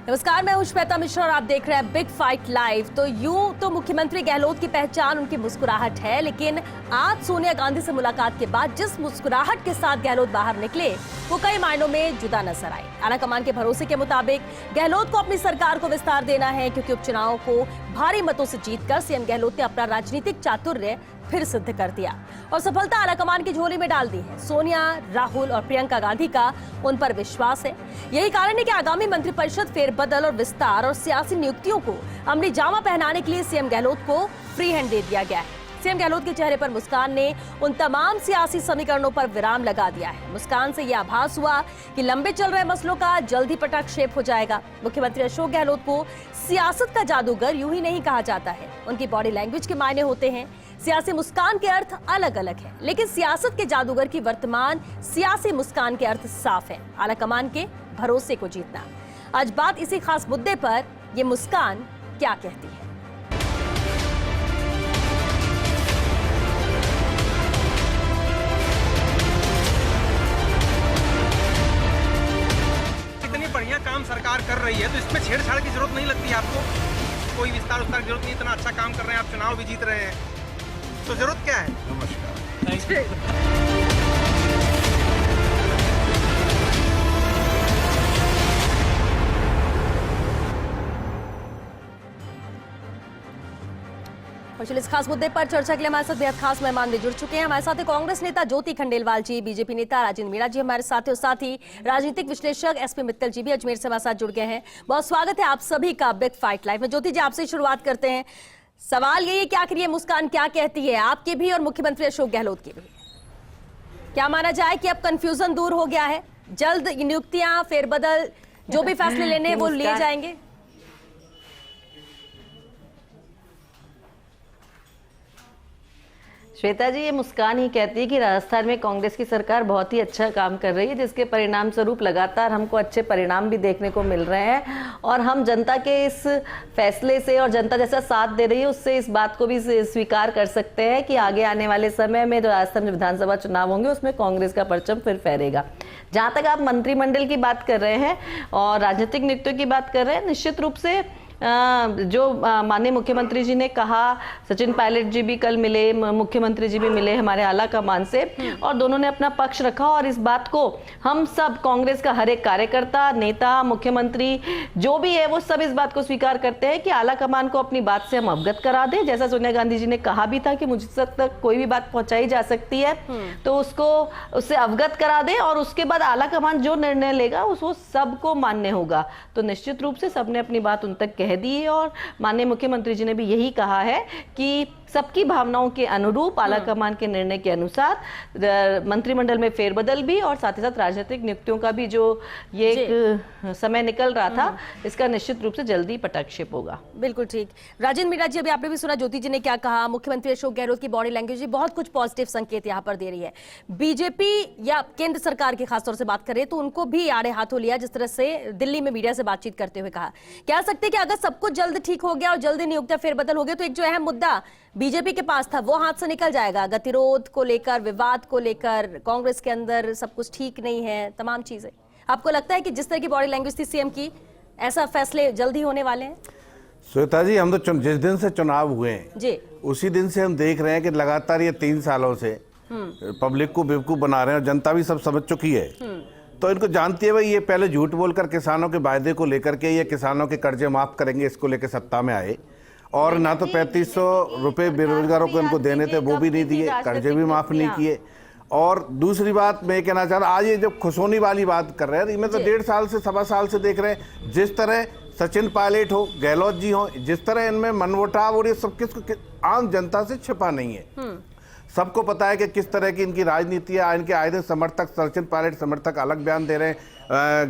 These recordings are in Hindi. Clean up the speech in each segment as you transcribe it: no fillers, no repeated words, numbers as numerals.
नमस्कार, मैं हूं श्वेता मिश्रा और आप देख रहे हैं बिग फाइट लाइव। तो यूं तो मुख्यमंत्री गहलोत की पहचान उनकी मुस्कुराहट है, लेकिन आज सोनिया गांधी से मुलाकात के बाद जिस मुस्कुराहट के साथ गहलोत बाहर निकले वो कई मायनों में जुदा नजर आई। आलाकमान के भरोसे के मुताबिक गहलोत को अपनी सरकार को विस्तार देना है, क्योंकि उपचुनाव को भारी मतों से जीतकर सीएम गहलोत ने अपना राजनीतिक चातुर्य फिर सिद्ध कर दिया और सफलता आलाकमान की झोली में डाल दी है। सोनिया, राहुल और प्रियंका गांधी का उन पर विश्वास है। यही कारण है कि आगामी मंत्रिपरिषद फेरबदल और विस्तार और सियासी नियुक्तियों को अमली जामा पहनाने के लिए सीएम गहलोत को फ्री हैंड दे दिया गया है। सीएम गहलोत के चेहरे पर मुस्कान ने उन तमाम सियासी समीकरणों पर विराम लगा दिया है। मुस्कान से यह आभास हुआ कि लंबे चल रहे मसलों का जल्द ही पटाक्षेप हो जाएगा। मुख्यमंत्री अशोक गहलोत को सियासत का जादूगर यूं ही नहीं कहा जाता है, उनकी बॉडी लैंग्वेज के मायने होते हैं। सियासी मुस्कान के अर्थ अलग अलग है, लेकिन सियासत के जादूगर की वर्तमान सियासी मुस्कान के अर्थ साफ है, आलाकमान के भरोसे को जीतना। आज बात इसी खास मुद्दे पर, ये मुस्कान क्या कहती है। बढ़िया काम सरकार कर रही है, तो इसमें छेड़छाड़ की जरूरत नहीं लगती आपको। कोई विस्तार की जरूरत नहीं, इतना अच्छा काम कर रहे हैं आप, चुनाव भी जीत रहे हैं, तो जरूरत क्या है। नमस्कार। और इस खास मुद्दे पर चर्चा के लिए हमारे साथ बेहद खास मेहमान भी जुड़ चुके हैं। हमारे साथ कांग्रेस नेता ज्योति खंडेलवाल जी, बीजेपी नेता राजेंद्र मीणा जी हमारे साथ हैं, और साथ ही राजनीतिक विश्लेषक एसपी मित्तल जी भी अजमेर से हमारे साथ जुड़ गए हैं। बहुत स्वागत है आप सभी का बिग फाइट लाइव में। ज्योति जी, आपसे शुरुआत करते हैं। सवाल यही है कि आखिर ये मुस्कान क्या कहती है, आपके भी और मुख्यमंत्री अशोक गहलोत की भी। क्या माना जाए कि अब कंफ्यूजन दूर हो गया है, जल्द नियुक्तियां, फेरबदल, जो भी फैसले लेने वो लिए जाएंगे? श्वेता जी, ये मुस्कान ही कहती है कि राजस्थान में कांग्रेस की सरकार बहुत ही अच्छा काम कर रही है, जिसके परिणाम स्वरूप लगातार हमको अच्छे परिणाम भी देखने को मिल रहे हैं। और हम जनता के इस फैसले से और जनता जैसा साथ दे रही है उससे इस बात को भी स्वीकार कर सकते हैं कि आगे आने वाले समय में जो राजस्थान में विधानसभा चुनाव होंगे उसमें कांग्रेस का परचम फिर फहरेगा। जहाँ तक आप मंत्रिमंडल की बात कर रहे हैं और राजनीतिक नियुक्तियों की बात कर रहे हैं, निश्चित रूप से जो माननीय मुख्यमंत्री जी ने कहा, सचिन पायलट जी भी कल मिले, मुख्यमंत्री जी भी मिले हमारे आलाकमान से, और दोनों ने अपना पक्ष रखा। और इस बात को हम सब, कांग्रेस का हर एक कार्यकर्ता, नेता, मुख्यमंत्री जो भी है, वो सब इस बात को स्वीकार करते हैं कि आलाकमान को अपनी बात से हम अवगत करा दें। जैसा सोनिया गांधी जी ने कहा भी था कि मुझसे तक कोई भी बात पहुंचाई जा सकती है, तो उससे अवगत करा दें, और उसके बाद आलाकमान जो निर्णय लेगा वो सबको मान्य होगा। तो निश्चित रूप से सबने अपनी बात उन तक कह दी है, और माननीय मुख्यमंत्री जी ने भी यही कहा है कि सबकी भावनाओं के अनुरूप, आलाकमान के निर्णय के अनुसार मंत्रिमंडल में फेरबदल भी और साथ ही साथ राजनीतिक नियुक्तियों का भी जो ये एक समय निकल रहा था, इसका निश्चित रूप से जल्दी पटाक्षेप होगा। बिल्कुल ठीक। राजेंद्र मीणा जी, अभी आपने भी सुना ज्योति जी ने क्या कहा। मुख्यमंत्री अशोक गहलोत की बॉडी लैंग्वेज बहुत कुछ पॉजिटिव संकेत यहाँ पर दे रही है। बीजेपी या केंद्र सरकार की खासतौर से बात करें तो उनको भी आड़े हाथों लिया, जिस तरह से दिल्ली में मीडिया से बातचीत करते हुए कहा। कह सकते हैं कि अगर सब कुछ जल्द ठीक हो गया और जल्दी नियुक्तियां फेरबदल हो गए तो एक जो अहम मुद्दा बीजेपी के पास था वो हाथ से निकल जाएगा। गतिरोध को लेकर, विवाद को लेकर, कांग्रेस के अंदर सब कुछ ठीक नहीं है, तमाम चीजें। आपको लगता है कि जिस तरह की बॉडी लैंग्वेज थी सीएम की, ऐसा फैसले जल्दी होने वाले हैं? श्वेता जी, हम तो जिस दिन से चुनाव हुए हैं जी, उसी दिन से हम देख रहे हैं कि लगातार ये 3 सालों से पब्लिक को बेवकूफ बना रहे हैं, और जनता भी सब समझ चुकी है। तो इनको जानती है भाई, ये पहले झूठ बोलकर किसानों के वायदे को लेकर के, ये किसानों के कर्जे माफ करेंगे, इसको लेकर सत्ता में आए, और ना तो 3500 रुपये बेरोजगारों को इनको देने थे, वो भी नहीं दिए, कर्जे भी माफ नहीं किए। और दूसरी बात मैं कहना चाह रहा, आज ये जो खुशोनी वाली बात कर रहे हैं, इनमें तो 1.5 साल से, 1.25 साल से देख रहे हैं, जिस तरह सचिन पायलट हो, गहलोत जी हो, जिस तरह इनमें मनमुटाव और ये सब किसको आम जनता से छिपा नहीं है। सबको पता है कि किस तरह की इनकी राजनीति है। इनके आए दिन समर्थक, सचिन पायलट समर्थक अलग बयान दे रहे हैं,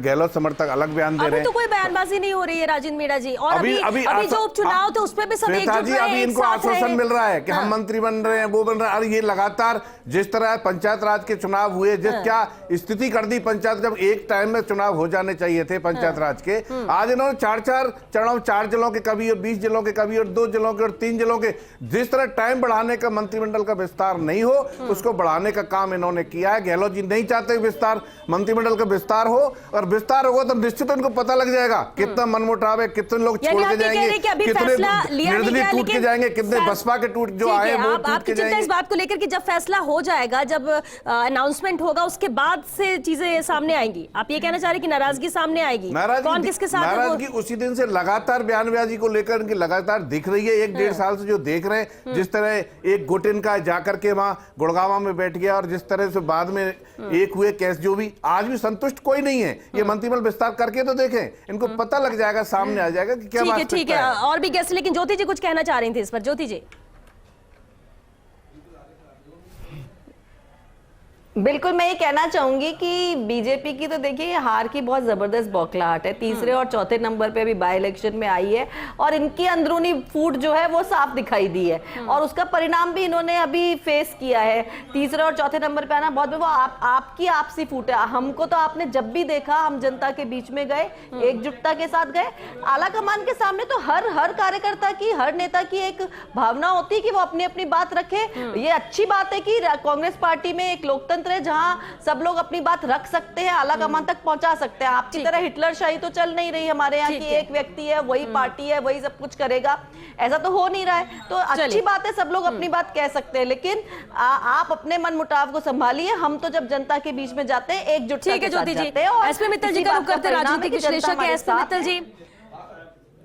गहलोत समर्थक अलग बयान दे रहे हैं। तो कोई बयानबाजी नहीं हो रही है राजेंद्र मीणा जी। और अभी जो उपचुनाव थे उसमें भी सब एकजुट जी, अभी इनको आश्वासन मिल रहा है कि हम मंत्री बन रहे हैं, वो बन रहे हैं। अरे ये लगातार जिस तरह पंचायत राज के चुनाव हुए, जिस क्या स्थिति कर दी पंचायत, जब एक टाइम में चुनाव हो जाने चाहिए थे पंचायत राज के, आज इन्होंने 4-4 चरणों, 4 जिलों के कभी, और 20 जिलों के कभी, और 2 जिलों के, और 3 जिलों के, जिस तरह टाइम बढ़ाने का, मंत्रिमंडल का विस्तार नहीं हो उसको बढ़ाने का काम इन्होंने किया है। गहलोत जी नहीं चाहते विस्तार, मंत्रिमंडल का विस्तार हो, और विस्तार होगा तो निश्चित उनको पता लग जाएगा कितना मनमुटाव है, कितने लोग छोड़ के जाएंगे, कितने निर्दलीय टूट के जाएंगे, कितने बसपा के टूट जो आए वो टूट के जाएंगे। इस बात को लेकर कि जब फैसला हो जाएगा, जब अनाउंसमेंट होगा, उसके बाद से चीजें सामने आएंगी। आप ये कहना चाह रहे हैं कि नाराजगी सामने आएगी? कौन किसके साथ? नाराजगी उसी दिन से लगातार बयानबाजी को लेकर इनकी लगातार दिख रही है। 1-1.5 साल से जो देख रहे हैं, जिस तरह एक गुट इनका जाकर के वहां गुड़गांव में बैठ गया और जिस तरह से बाद में एक हुए केस, जो भी आज भी संतुष्ट कोई नहीं है। ये मंत्रिमंडल विस्तार करके तो देखें, इनको पता लग जाएगा, सामने आ जाएगा कि क्या बात है। ठीक है, और भी गेस्ट, लेकिन ज्योति जी कुछ कहना चाह रही थी इस पर। ज्योति जी। बिल्कुल, मैं ये कहना चाहूंगी कि बीजेपी की तो देखिए हार की बहुत जबरदस्त बौखलाहट है। तीसरे और चौथे नंबर पे अभी बाय इलेक्शन में आई है और इनकी अंदरूनी फूट जो है वो साफ दिखाई दी है और उसका परिणाम भी इन्होंने अभी फेस किया है। तीसरे और चौथे नंबर पे आना बहुत, वो आपकी आपसी फूट है। हमको तो आपने जब भी देखा, हम जनता के बीच में गए, एकजुटता के साथ गए। आला कमान के सामने तो हर कार्यकर्ता की, हर नेता की एक भावना होती है कि वो अपनी अपनी बात रखे। ये अच्छी बात है कि कांग्रेस पार्टी में एक लोकतंत्र है जहां सब लोग अपनी बात रख सकते हैं, आला कमान तक पहुंचा सकते हैं। आपकी तरह हिटलर शाही तो चल नहीं रही हमारे यहाँ की एक व्यक्ति है, वही पार्टी है, वही सब कुछ करेगा, ऐसा तो हो नहीं रहा है। तो अच्छी बात है, सब लोग अपनी बात कह सकते हैं, लेकिन आप अपने मन मुटाव को संभालिए। हम तो जब जनता के बीच में जाते हैं एकजुटता के साथ जाते हैं। एसपी मित्तल जी का रुख करते, राजनीतिक विश्लेषक है एसपी मित्तल जी।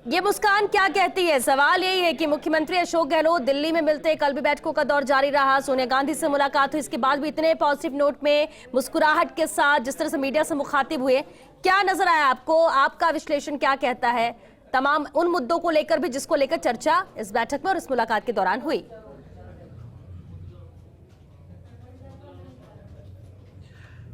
ये मुस्कान क्या कहती है? सवाल यही है कि मुख्यमंत्री अशोक गहलोत दिल्ली में मिलते, कल भी बैठकों का दौर जारी रहा, सोनिया गांधी से मुलाकात हुई, इसके बाद भी इतने पॉजिटिव नोट में, मुस्कुराहट के साथ जिस तरह से मीडिया से मुखातिब हुए, क्या नजर आया आपको? आपका विश्लेषण क्या कहता है तमाम उन मुद्दों को लेकर भी जिसको लेकर चर्चा इस बैठक में और इस मुलाकात के दौरान हुई?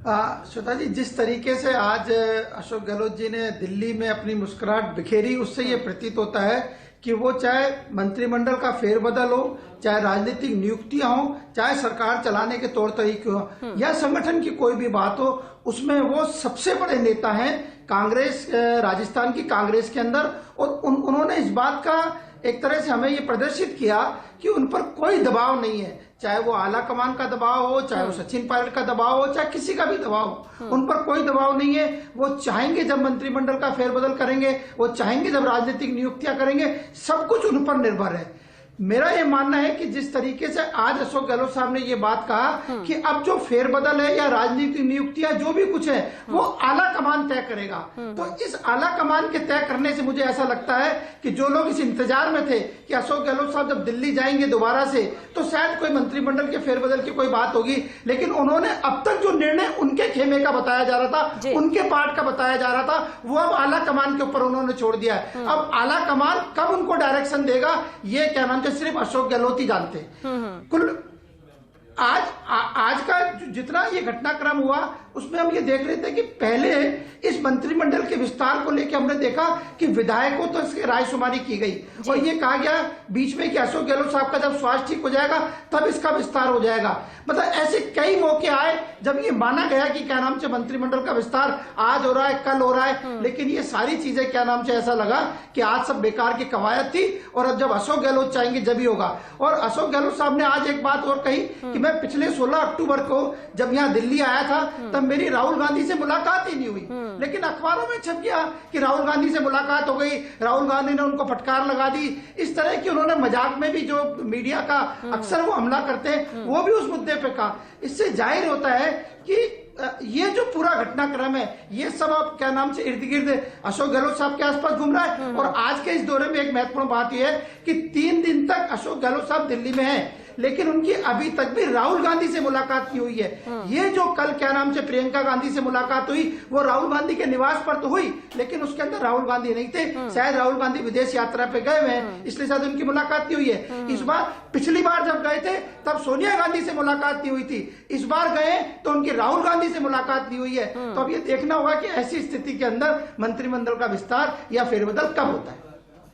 श्वेता जी, जिस तरीके से आज अशोक गहलोत जी ने दिल्ली में अपनी मुस्कुराहट बिखेरी, उससे ये प्रतीत होता है कि वो चाहे मंत्रिमंडल का फेरबदल हो, चाहे राजनीतिक नियुक्तियां हो, चाहे सरकार चलाने के तौर तरीके हो या संगठन की कोई भी बात हो, उसमें वो सबसे बड़े नेता हैं कांग्रेस, राजस्थान की कांग्रेस के अंदर। और उन्होंने इस बात का एक तरह से हमें ये प्रदर्शित किया कि उन पर कोई दबाव नहीं है, चाहे वो आला कमान का दबाव हो, चाहे वो सचिन पायलट का दबाव हो, चाहे किसी का भी दबाव हो, उन पर कोई दबाव नहीं है। वो चाहेंगे जब मंत्रिमंडल का फेरबदल करेंगे, वो चाहेंगे जब राजनीतिक नियुक्तियां करेंगे, सब कुछ उन पर निर्भर है। मेरा ये मानना है कि जिस तरीके से आज अशोक गहलोत साहब ने ये बात कहा कि अब जो फेरबदल है या राजनीतिक नियुक्तियां जो भी कुछ है वो आला कमान तय करेगा, तो इस आला कमान के तय करने से मुझे ऐसा लगता है कि जो लोग इस इंतजार में थे कि अशोक गहलोत साहब जब दिल्ली जाएंगे दोबारा से तो शायद कोई मंत्रिमंडल के फेरबदल की कोई बात होगी, लेकिन उन्होंने अब तक जो निर्णय उनके खेमे का बताया जा रहा था, उनके पार्ट का बताया जा रहा था, वो अब आला कमान के ऊपर उन्होंने छोड़ दिया है। अब आला कमान कब उनको डायरेक्शन देगा, ये क्या नाम सिर्फ अशोक गहलोत ही जानते हैं। कुल आज का जितना ये घटनाक्रम हुआ उसमें हम ये देख रहे थे कि पहले इस मंत्रिमंडल के विस्तार को लेकर हमने देखा कि विधायकों तो इसकी रायशुमारी की गई और ये कहा गया बीच में कि अशोक गहलोत साहब का जब स्वास्थ्य ठीक हो जाएगा तब इसका विस्तार हो जाएगा। मतलब ऐसे कई मौके आए जब ये माना गया कि क्या नाम से मंत्रिमंडल का विस्तार आज हो रहा है, कल हो रहा है, लेकिन ये सारी चीजें क्या नाम से ऐसा लगा कि आज सब बेकार की कवायद थी और अब जब अशोक गहलोत चाहेंगे जब ही होगा। और अशोक गहलोत साहब ने आज एक बात और कही कि मैं पिछले 16 अक्टूबर को जब यहाँ दिल्ली आया था तब मेरी राहुल गांधी से मुलाकात ही नहीं हुई, लेकिन अखबारों में छप गया कि राहुल गांधी से मुलाकात हो गई, राहुल गांधी ने उनको फटकार लगा दी। इस तरह की उन्होंने मजाक में भी जो मीडिया का अक्सर वो हमला करते हैं वो भी उस मुद्दे पे कहा। इससे जाहिर होता है कि ये जो पूरा घटनाक्रम है ये सब आप क्या नाम से इर्द गिर्द अशोक गहलोत साहब के आसपास घूम रहा है। और आज के इस दौरे में एक महत्वपूर्ण बात यह है कि 3 दिन तक अशोक गहलोत साहब दिल्ली में हैं, लेकिन उनकी अभी तक भी राहुल गांधी से मुलाकात की हुई है। ये जो कल क्या नाम से प्रियंका गांधी से मुलाकात हुई वो राहुल गांधी के निवास पर तो हुई, लेकिन उसके अंदर राहुल गांधी नहीं थे। शायद राहुल गांधी विदेश यात्रा पे गए हुए हैं इसलिए शायद उनकी मुलाकात नहीं हुई है। इस बार पिछली बार जब गए थे तब सोनिया गांधी से मुलाकात नहीं हुई थी, इस बार गए तो उनकी राहुल गांधी से मुलाकात नहीं हुई है। तो अब ये देखना होगा कि ऐसी स्थिति के अंदर मंत्रिमंडल का विस्तार या फेरबदल कब होता है।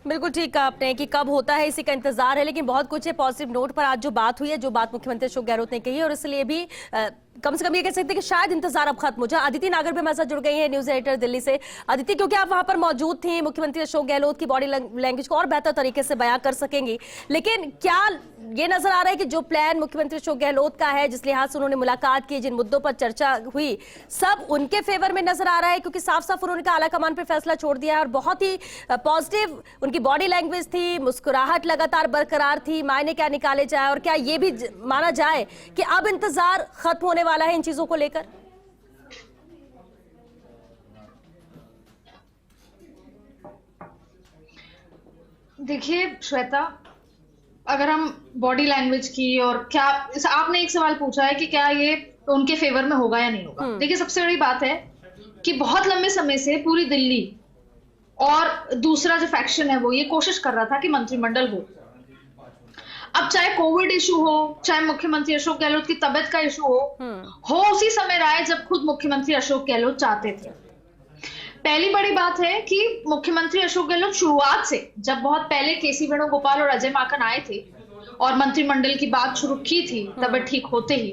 बिल्कुल ठीक कहा आपने कि कब होता है इसी का इंतजार है, लेकिन बहुत कुछ है। पॉजिटिव नोट पर आज जो बात हुई है, जो बात मुख्यमंत्री अशोक गहलोत ने कही है और इसलिए भी कम से कम ये कह सकते हैं कि शायद इंतजार अब खत्म हो जाए। अदिति नागर भी हमारे साथ जुड़ गई है, न्यूज एडिटर दिल्ली से। अदिति, क्योंकि आप वहां पर मौजूद थी, मुख्यमंत्री अशोक गहलोत की बॉडी लैंग्वेज को और बेहतर तरीके से बयां कर सकेंगी, लेकिन क्या ये नजर आ रहा है कि जो प्लान मुख्यमंत्री अशोक गहलोत का है, जिस लिहाज से उन्होंने मुलाकात की, जिन मुद्दों पर चर्चा हुई, सब उनके फेवर में नजर आ रहा है? क्योंकि साफ साफ उन्होंने आला कमान पर फैसला छोड़ दिया है और बहुत ही पॉजिटिव उनकी बॉडी लैंग्वेज थी, मुस्कुराहट लगातार बरकरार थी। मायने क्या निकाले जाए और क्या ये भी माना जाए कि अब इंतजार खत्म होने वाला है इन चीजों को लेकर? देखिए श्वेता, अगर हम बॉडी लैंग्वेज की और क्या आपने एक सवाल पूछा है कि क्या ये उनके फेवर में होगा या नहीं होगा। देखिए, सबसे बड़ी बात है कि बहुत लंबे समय से पूरी दिल्ली और दूसरा जो फैक्शन है वो ये कोशिश कर रहा था कि मंत्रिमंडल हो। अब चाहे कोविड इशू हो, चाहे मुख्यमंत्री अशोक गहलोत की तबीयत का इशू हो उसी समय रहा है जब खुद मुख्यमंत्री अशोक गहलोत चाहते थे। पहली बड़ी बात है कि मुख्यमंत्री अशोक गहलोत शुरुआत से, जब बहुत पहले केसी वेणुगोपाल और अजय माकन आए थे और मंत्रिमंडल की बात शुरू की थी तबीयत ठीक होते ही,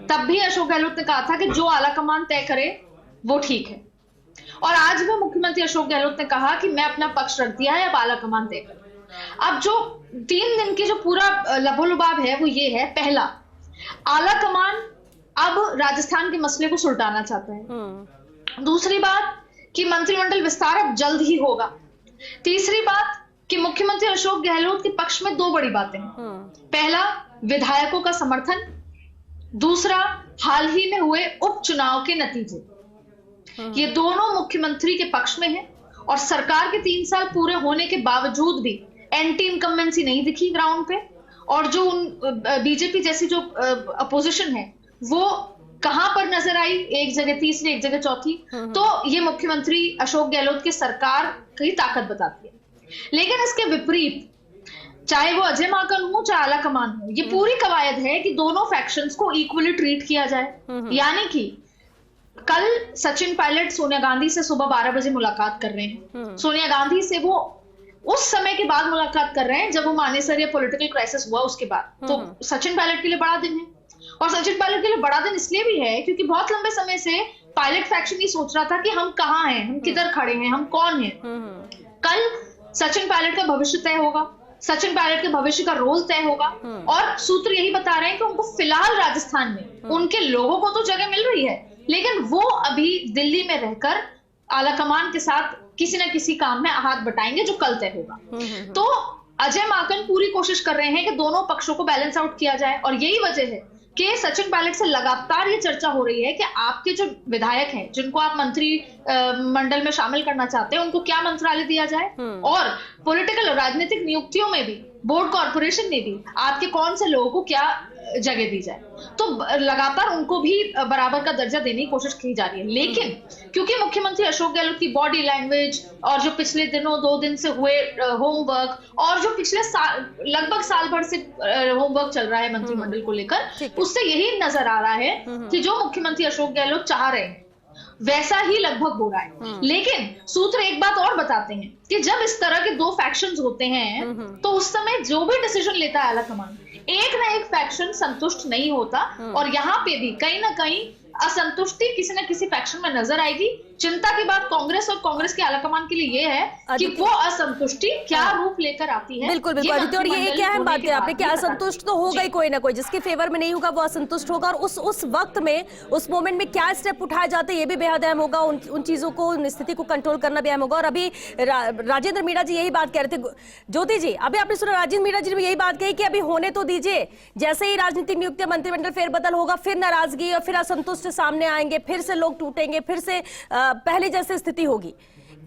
तब भी अशोक गहलोत ने कहा था कि जो आलाकमान तय करे वो ठीक है। और आज भी मुख्यमंत्री अशोक गहलोत ने कहा कि मैं अपना पक्ष रख दिया है, अब आलाकमान तय करे। अब जो 3 दिन की जो पूरा लबोलुबाब है वो ये है, पहला, आलाकमान अब राजस्थान के मसले को सुलटाना चाहता है। दूसरी बात कि मंत्रिमंडल विस्तार अब जल्द ही होगा। तीसरी बात कि मुख्यमंत्री अशोक गहलोत के पक्ष में 2 बड़ी बातें हैं। पहला, विधायकों का समर्थन। दूसरा, हाल ही में हुए उपचुनाव के नतीजे। ये दोनों मुख्यमंत्री के पक्ष में है और सरकार के 3 साल पूरे होने के बावजूद भी एंटी इनकम्बेंसी नहीं दिखी ग्राउंड पे। और जो बीजेपी जैसी जो अपोजिशन है वो कहां पर नजर आई, एक जगह तीसरी, एक जगह चौथी। तो ये मुख्यमंत्री अशोक गहलोत की सरकार की ताकत बताती है। लेकिन इसके विपरीत, चाहे वो अजय माकन हो चाहे आला कमान हो, ये पूरी कवायद है कि दोनों फैक्शंस को इक्वली ट्रीट किया जाए। यानी कि कल सचिन पायलट सोनिया गांधी से सुबह 12 बजे मुलाकात कर रहे हैं। सोनिया गांधी से वो उस समय के बाद मुलाकात कर रहे हैं जब वो मानेसर या पॉलिटिकल क्राइसिस हुआ उसके बाद। तो सचिन पायलट के लिए बड़ा दिन है। और सचिन पायलट के लिए बड़ा दिन इसलिए भी है क्योंकि बहुत लंबे समय से पायलट फैक्शन ये सोच रहा था कि हम कहाँ हैं, हम किधर खड़े हैं, हम कौन हैं। कल सचिन पायलट का भविष्य तय होगा, सचिन पायलट के भविष्य का रोल तय होगा। और सूत्र यही बता रहे हैं कि उनको फिलहाल राजस्थान में उनके लोगों को तो जगह मिल रही है, लेकिन वो अभी दिल्ली में रहकर आलाकमान के साथ किसी न किसी काम में हाथ बटाएंगे जो कल तय होगा। तो अजय माकन पूरी कोशिश कर रहे हैं कि दोनों पक्षों को बैलेंस आउट किया जाए। और यही वजह है कि सचिन पायलट से लगातार ये चर्चा हो रही है कि आपके जो विधायक हैं जिनको आप मंत्री मंडल में शामिल करना चाहते हैं उनको क्या मंत्रालय दिया जाए, और पॉलिटिकल राजनीतिक नियुक्तियों में भी, बोर्ड कॉर्पोरेशन में भी आपके कौन से लोगों को क्या जगह दी जाए। तो लगातार उनको भी बराबर का दर्जा देने की कोशिश की जा रही है। लेकिन क्योंकि मुख्यमंत्री अशोक गहलोत की बॉडी लैंग्वेज और जो पिछले दिनों 2 दिन से हुए होमवर्क और जो पिछले लगभग साल भर से होमवर्क चल रहा है मंत्रिमंडल को लेकर, उससे यही नजर आ रहा है कि जो मुख्यमंत्री अशोक गहलोत चाह रहे हैं वैसा ही लगभग हो रहा है। लेकिन सूत्र एक बात और बताते हैं कि जब इस तरह के 2 फैक्शंस होते हैं तो उस समय जो भी डिसीजन लेता है आलाकमान, एक ना एक फैक्शन संतुष्ट नहीं होता। और यहाँ पे भी कहीं ना कहीं असंतुष्टि किसी न किसी फैक्शन में नजर आएगी। चिंता की बात कांग्रेस और कांग्रेस के आलाकमान के लिए ये है कि वो असंतुष्टि क्या रूप लेकर आती है। बिल्कुल बिल्कुल आदित्य, और ये क्या है बात है आपने कि असंतुष्ट तो होगा ही कोई ना कोई, जिसके फेवर में नहीं होगा वो असंतुष्ट होगा। और उस वक्त में, उस मोमेंट में क्या स्टेप उठाए जाते हैं ये भी बेहद अहम होगा। उन चीजों को, उन स्थिति को कंट्रोल करना भी अहम होगा। और अभी राजेंद्र मीणा जी यही बात कह रहे थे। ज्योति जी, अभी आपने सुना राजेंद्र मीणा जी ने यही बात कही कि अभी होने तो दीजिए, जैसे ही राजनीतिक नियुक्ति, मंत्रिमंडल फेरबदल होगा, फिर नाराजगी और फिर असंतुष्ट सामने आएंगे, फिर से लोग टूटेंगे, फिर से पहले जैसे स्थिति होगी।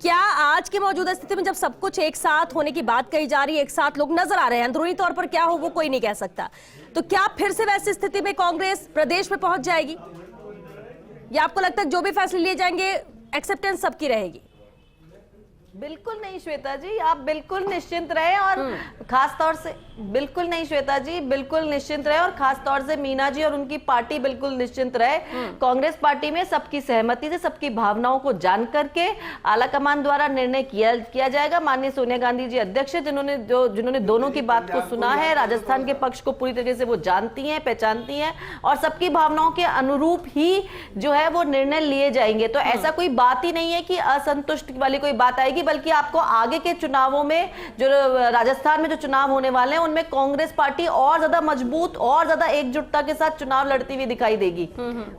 क्या आज की मौजूदा स्थिति में जब सब कुछ एक साथ होने की बात कही जा रही है, एक साथ लोग नजर आ रहे हैं, अंदरूनी तौर पर क्या हो वो कोई नहीं कह सकता, तो क्या फिर से वैसी स्थिति में कांग्रेस प्रदेश में पहुंच जाएगी, या आपको लगता है जो भी फैसले लिए जाएंगे एक्सेप्टेंस सबकी रहेगी? बिल्कुल नहीं श्वेता जी, आप बिल्कुल निश्चिंत रहे, और खास तौर से बिल्कुल नहीं श्वेता जी, बिल्कुल निश्चिंत रहे, और खास तौर से मीना जी और उनकी पार्टी बिल्कुल निश्चिंत रहे। कांग्रेस पार्टी में सबकी सहमति से, सबकी भावनाओं को जान करके आलाकमान द्वारा निर्णय किया जाएगा। माननीय सोनिया गांधी जी अध्यक्ष है, जिन्होंने दोनों की बात को सुना है, राजस्थान के पक्ष को पूरी तरीके से वो जानती हैं, पहचानती हैं, और सबकी भावनाओं के अनुरूप ही जो है वो निर्णय लिए जाएंगे। तो ऐसा कोई बात ही नहीं है कि असंतुष्ट वाली कोई बात आएगी, बल्कि आपको आगे के चुनावों में, जो राजस्थान में जो चुनाव होने वाले हैं, उनमें कांग्रेस पार्टी और ज्यादा मजबूत और ज्यादा एकजुटता के साथ चुनाव लड़ती हुई दिखाई देगी।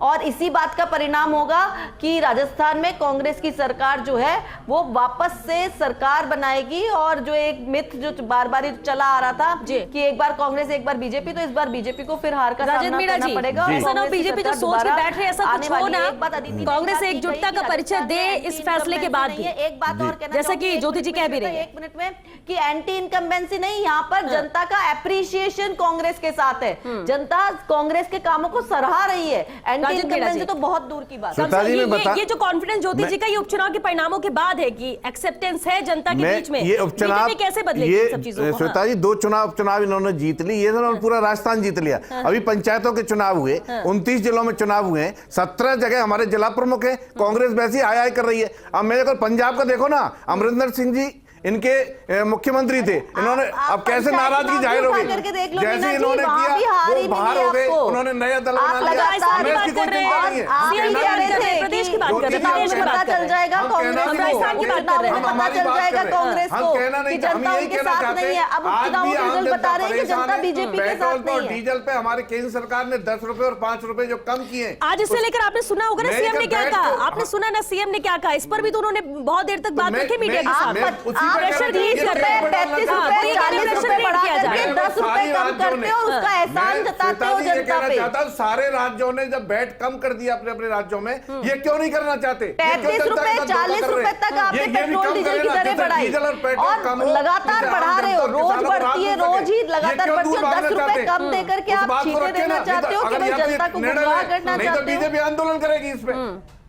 और इसी बात का परिणाम होगा कि राजस्थान में कांग्रेस की सरकार जो है वो वापस से सरकार बनाएगी। और जो एक मिथ जो बार बार चला आ रहा था कि एक बार कांग्रेस एक बार बीजेपी, तो इस बार बीजेपी को फिर हार का सामना करना पड़ेगा। बीजेपी जो सोच के बैठ रहे, ऐसा कुछ हो ना, कांग्रेस एकजुटता का परिचय दे इस फैसले के बाद भी। एक बात और कहना, जैसा कि ज्योति जी कह भी रही है 1 मिनट में, कि एंटी इनकम्बेंसी नहीं, यहाँ पर जनता का एप्रिसिएशन कांग्रेस के साथ है। जनता कांग्रेस के कामों को सराह रही है, एंटी इनकम्बेंसी तो बहुत दूर की बात है। ये जो कॉन्फिडेंस ज्योति जी का ये उपचुनाव के परिणामों के बाद है कि एक्सेप्टेंस है जनता के बीच में, ये उपचुनाव कैसे बदलेगी इन सब चीजों को? श्वेता जी, 2 उपचुनाव इन्होंने जीत ली, ये पूरा राजस्थान जीत लिया। अभी पंचायतों के चुनाव हुए, 29 जिलों में चुनाव हुए, 17 जगह हमारे जिला प्रमुख है, कांग्रेस वैसी आय कर रही है। अब मेरे को पंजाब का देखो ना, अमरिंदर सिंह जी इनके मुख्यमंत्री थे, इन्होंने अब कैसे नाराजगी जाहिर हो गई, जैसे इन्होंने किया वो बाहर हो गए, उन्होंने नया दल बना लिया। हमें इसकी कोई चिंता नहीं है, प्रदेश की बात कर रहे हैं, पता चल जाएगा कांग्रेस को, राजस्थान की बात कर रहे हैं, पता चल जाएगा कांग्रेस को कि जनता उनके साथ नहीं है। अब उपचुनाव के रिजल्ट बता रहे हैं कि जनता बीजेपी के साथ नहीं है। डीजल पे हमारे केंद्र सरकार ने 10 रुपए और 5 रुपए जो कम किए, आज इससे लेकर आपने सुना होगा ना सीएम ने क्या कहा, आपने सुना ना सीएम ने क्या कहा, इस पर भी तो उन्होंने बहुत देर तक बात रखी मीडिया के साथ। प्रेशर रिलीज कर रहे हैं, 35 रुपए 40 रुपए बढ़ा करके 10 रुपए कम करते हो, उसका एहसान जताते हो जनता पे। सारे राज्यों ने जब वैट कम कर दिया अपने अपने राज्यों में, ये क्यों नहीं करना चाहते? 35 रुपए 40 रुपए तक आपने पेट्रोल डीजल की दरें बढ़ाई और लगातार बढ़ा रहे हो, रोज बढ़ती है, रोज ही लगातार बढ़ती है। 10 रुपए कम देकर के आप छीटे देना चाहते हो कि भाई जनता को गुमराह करना चाहते हो। बीजेपी आंदोलन करेगी इस पे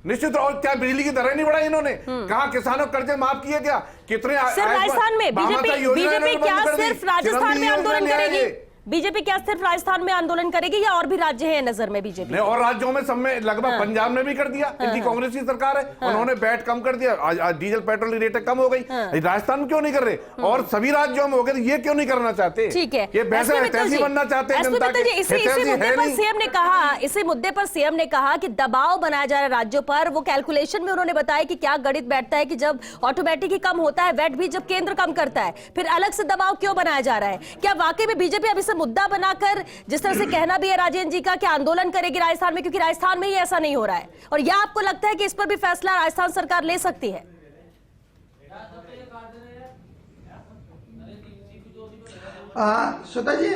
निश्चित। और क्या बिजली की दरें नहीं बढ़ाई इन्होंने? कहा किसानों कर्जे माफ किए क्या? कितने सिर्फ राजस्थान में बीजेपी क्या सिर्फ राजस्थान में आंदोलन करेगी? बीजेपी क्या सिर्फ राजस्थान में आंदोलन करेगी या और भी राज्य हैं नजर में बीजेपी? और राज्यों में सब में लगभग पंजाब में भी कर दिया, इनकी कांग्रेस की सरकार है, उन्होंने वैट कम कर दिया, आज डीजल पेट्रोल की रेटें कम हो गई। राजस्थान में क्यों नहीं कर रहे? और सभी राज्यों में हो गए, तो ये क्यों नहीं करना चाहते? ठीक है, ये वैसे ऐसी बनना चाहते हैं जनता के। इसी मुद्दे पर सीएम ने कहा, इसी मुद्दे पर सीएम ने कहा कि दबाव बनाया जा रहा है राज्यों पर। वो कैलकुलेशन में उन्होंने बताया कि क्या गणित बैठता है कि जब ऑटोमेटिक ही कम होता है वैट भी, जब केंद्र कम करता है, फिर अलग से दबाव क्यों बनाया जा रहा है? क्या वाकई में बीजेपी अब इसे मुद्दा बनाकर, जिस तरह से कहना भी है राजेंद्र जी का कि आंदोलन करेगी राजस्थान में, क्योंकि राजस्थान में ही ऐसा नहीं हो रहा है, और यह आपको लगता है कि इस पर भी फैसला राजस्थान सरकार ले सकती है? श्वेता जी,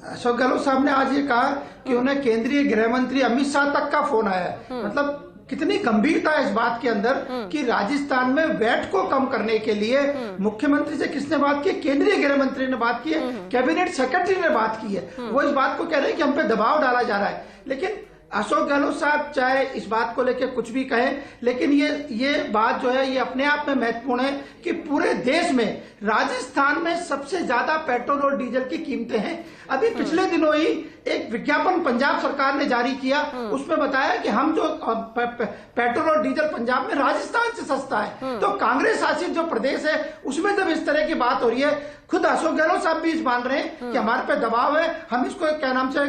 अशोक गहलोत साहब ने आज ये कहा कि उन्हें केंद्रीय गृह मंत्री अमित शाह तक का फोन आया है। मतलब कितनी गंभीरता है इस बात के अंदर कि राजस्थान में वैट को कम करने के लिए मुख्यमंत्री से किसने बात की? केंद्रीय गृह मंत्री ने बात की है, कैबिनेट सेक्रेटरी ने बात की है। वो इस बात को कह रहे हैं कि हम पे दबाव डाला जा रहा है। लेकिन अशोक गहलोत साहब चाहे इस बात को लेकर कुछ भी कहें, लेकिन ये बात जो है ये अपने आप में महत्वपूर्ण है कि पूरे देश में राजस्थान में सबसे ज्यादा पेट्रोल और डीजल की कीमतें हैं। अभी पिछले दिनों ही एक विज्ञापन पंजाब सरकार ने जारी किया, उसमें बताया कि हम जो पेट्रोल और डीजल पंजाब में राजस्थान से सस्ता है। तो कांग्रेस शासित जो प्रदेश है उसमें जब इस तरह की बात हो रही है, खुद अशोक गहलोत साहब भी इस मान रहे हैं कि हमारे पे दबाव है, हम इसको क्या नाम से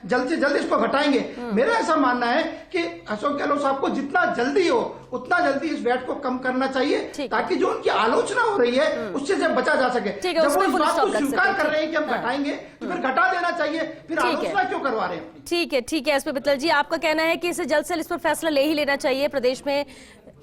जल्द इसको घटाएंगे। मेरा ऐसा मानना है कि अशोक गहलोत साहब को जितना जल्दी हो उतना जल्दी इस वैट को कम करना चाहिए, ताकि जो उनकी आलोचना हो रही है उससे जब बचा जा सके। जब वो इस बात को स्वीकार कर रहे हैं कि हम घटाएंगे, तो फिर घटा देना चाहिए, फिर आलोचना क्यों करवा रहे हैं? ठीक है एसपी मित्तल जी, आपका कहना है कि इसे जल्द से जल्द इस पर फैसला ले ही लेना चाहिए प्रदेश में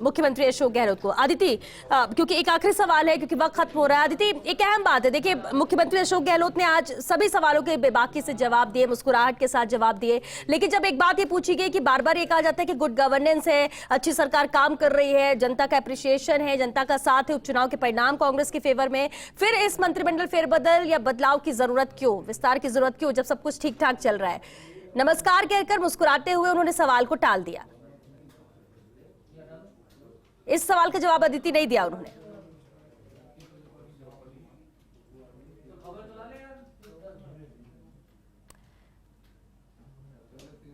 मुख्यमंत्री अशोक गहलोत को। अदिति, क्योंकि एक आखिरी सवाल है, क्योंकि वक्त खत्म हो रहा है। अदिति, एक अहम बात है, देखिए मुख्यमंत्री अशोक गहलोत ने आज सभी सवालों के बेबाकी से जवाब दिए, मुस्कुराहट के साथ जवाब दिए, लेकिन जब एक बात ये पूछी गई कि बार बार ये कहा जाता है कि गुड गवर्नेंस है, अच्छी सरकार काम कर रही है, जनता का अप्रिसिएशन है, जनता का साथ है, उपचुनाव के परिणाम कांग्रेस के फेवर में, फिर इस मंत्रिमंडल फेरबदल या बदलाव की जरूरत क्यों, विस्तार की जरूरत क्यों, जब सब कुछ ठीक ठाक चल रहा है? नमस्कार कहकर मुस्कुराते हुए उन्होंने सवाल को टाल दिया। इस सवाल का जवाब अदिति नहीं दिया उन्होंने।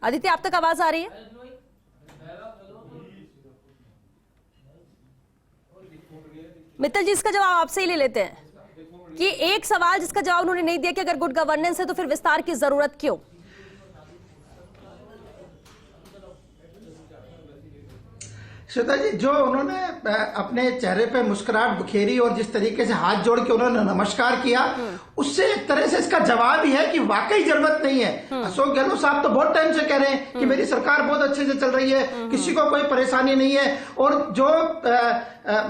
आदित्य, आप तक आवाज आ रही है? मित्तल जी, इसका जवाब आपसे ही ले लेते हैं कि एक सवाल जिसका जवाब उन्होंने नहीं दिया कि अगर गुड गवर्नेंस है तो फिर विस्तार की जरूरत क्यों? श्वेता जी, जो उन्होंने अपने चेहरे पे मुस्कुराहट बिखेरी और जिस तरीके से हाथ जोड़ के उन्होंने नमस्कार किया, उससे एक तरह से इसका जवाब ही है कि वाकई जरूरत नहीं है। अशोक गहलोत साहब तो बहुत टाइम से कह रहे हैं कि मेरी सरकार बहुत अच्छे से चल रही है, किसी को कोई परेशानी नहीं है। और जो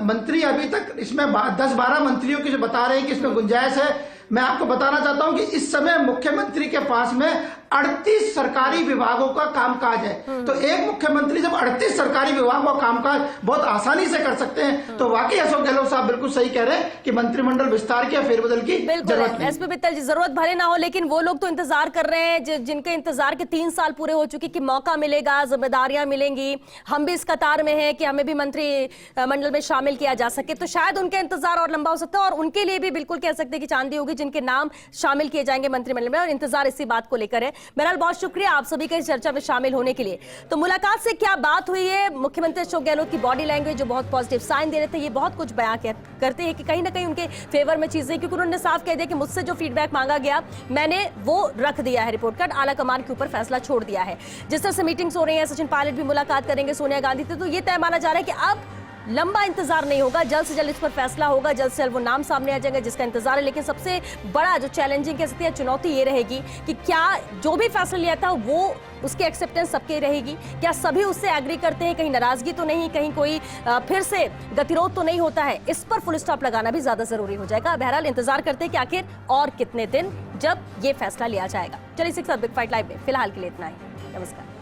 मंत्री अभी तक इसमें 10-12 मंत्रियों की जो बता रहे हैं कि इसमें गुंजाइश है, मैं आपको बताना चाहता हूं कि इस समय मुख्यमंत्री के पास में 38 सरकारी विभागों का कामकाज है। तो एक मुख्यमंत्री जब 38 सरकारी विभागों का कामकाज बहुत आसानी से कर सकते हैं, तो वाकई अशोक गहलोत साहब बिल्कुल सही कह रहे हैं कि मंत्रिमंडल विस्तार की या फेरबदल की जरूरत नहीं। एसपी मित्तल जी, जरूरत भले ना हो, लेकिन वो लोग तो इंतजार कर रहे हैं जिनके इंतजार के 3 साल पूरे हो चुके कि मौका मिलेगा, जिम्मेदारियां मिलेंगी, हम भी इस कतार में हैं कि हमें भी मंत्रिमंडल में शामिल किया जा सके। तो शायद उनका इंतजार और लंबा हो सकता है, और उनके लिए भी बिल्कुल कह सकते हैं कि चांदी होगी जिनके नाम शामिल किए जाएंगे मंत्रिमंडल में, और इंतजार इसी बात को लेकर है। बहरहाल, बहुत शुक्रिया आप सभी का इस चर्चा में शामिल होने के लिए। तो मुलाकात से क्या बात हुई है? मुख्यमंत्री अशोक गहलोत की बॉडी लैंग्वेज जो बहुत पॉजिटिव साइन दे रहे थे, ये बहुत कुछ बयां करते हैं कि कहीं ना कहीं उनके फेवर में चीजें, क्योंकि उन्होंने साफ कह दिया कि मुझसे जो फीडबैक मांगा गया मैंने वो रख दिया है, रिपोर्ट कार्ड आला कमान के ऊपर फैसला छोड़ दिया है। जिस तरह से मीटिंग्स हो रही हैं, सचिन पायलट भी मुलाकात करेंगे सोनिया गांधी से, तो ये तय माना जा रहा है कि अब लंबा इंतजार नहीं होगा, जल्द से जल्द इस पर फैसला होगा, जल्द से जल्द वो नाम सामने आ जाएगा जिसका इंतजार है। लेकिन सबसे बड़ा जो चैलेंजिंग कह सकते हैं चुनौती ये रहेगी कि क्या जो भी फैसला लिया था वो उसकी एक्सेप्टेंस सबके रहेगी, क्या सभी उससे एग्री करते हैं, कहीं नाराजगी तो नहीं, कहीं कोई फिर से गतिरोध तो नहीं होता है। इस पर फुल स्टॉप लगाना भी ज्यादा जरूरी हो जाएगा। बहरहाल इंतजार करते हैं कि आखिर और कितने दिन जब ये फैसला लिया जाएगा। चलिए, इसी के साथ बिग फाइट लाइव में फिलहाल के लिए इतना ही। नमस्कार।